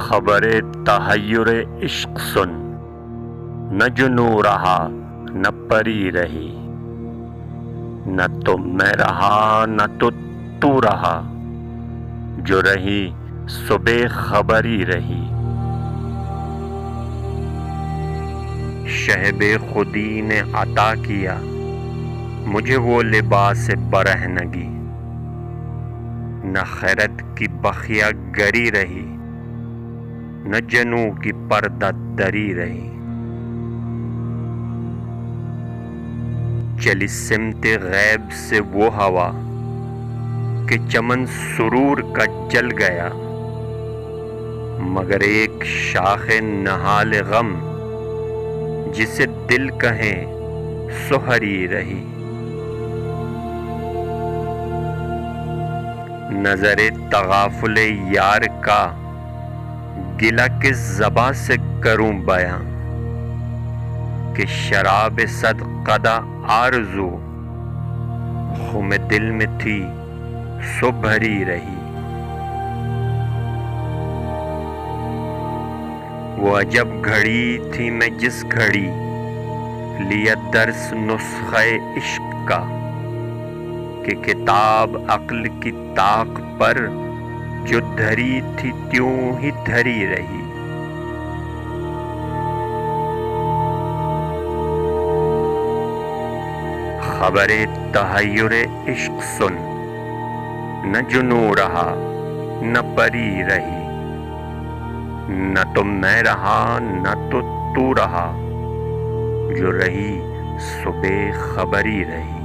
خبر تحیر عشق سن، نہ جنوں رہا نہ پری رہی، نہ تو میں رہا نہ تو رہا، جو رہی سو بے خبری رہی۔ شہب خودی نے عطا کیا مجھے وہ لباس برہنگی، نہ خیرت کی بخیہ گری رہی، نہ جنوں کی پردہ دری رہی۔ چلی سمت غیب سے وہ ہوا کہ چمن سرور کا جل گیا، مگر ایک شاخ نہال غم جسے دل کہیں سو ہری رہی۔ نظر تغافل یار کا گلہ کس زباں سے کروں بیاں، کہ شراب صد قدح آرزو خم دل میں تھی سو بھری رہی۔ وہ عجب گھڑی تھی میں جس گھڑی لیا درس نسخہ عشق کا، کہ کتاب عقل کی طاق پر جو دھری تھی تیوں ہی دھری رہی۔ خبر تحیر عشق سن، نہ جنوں رہا نہ پری رہی، نہ تو میں رہا نہ تو رہا، جو رہی سو بے خبری رہی۔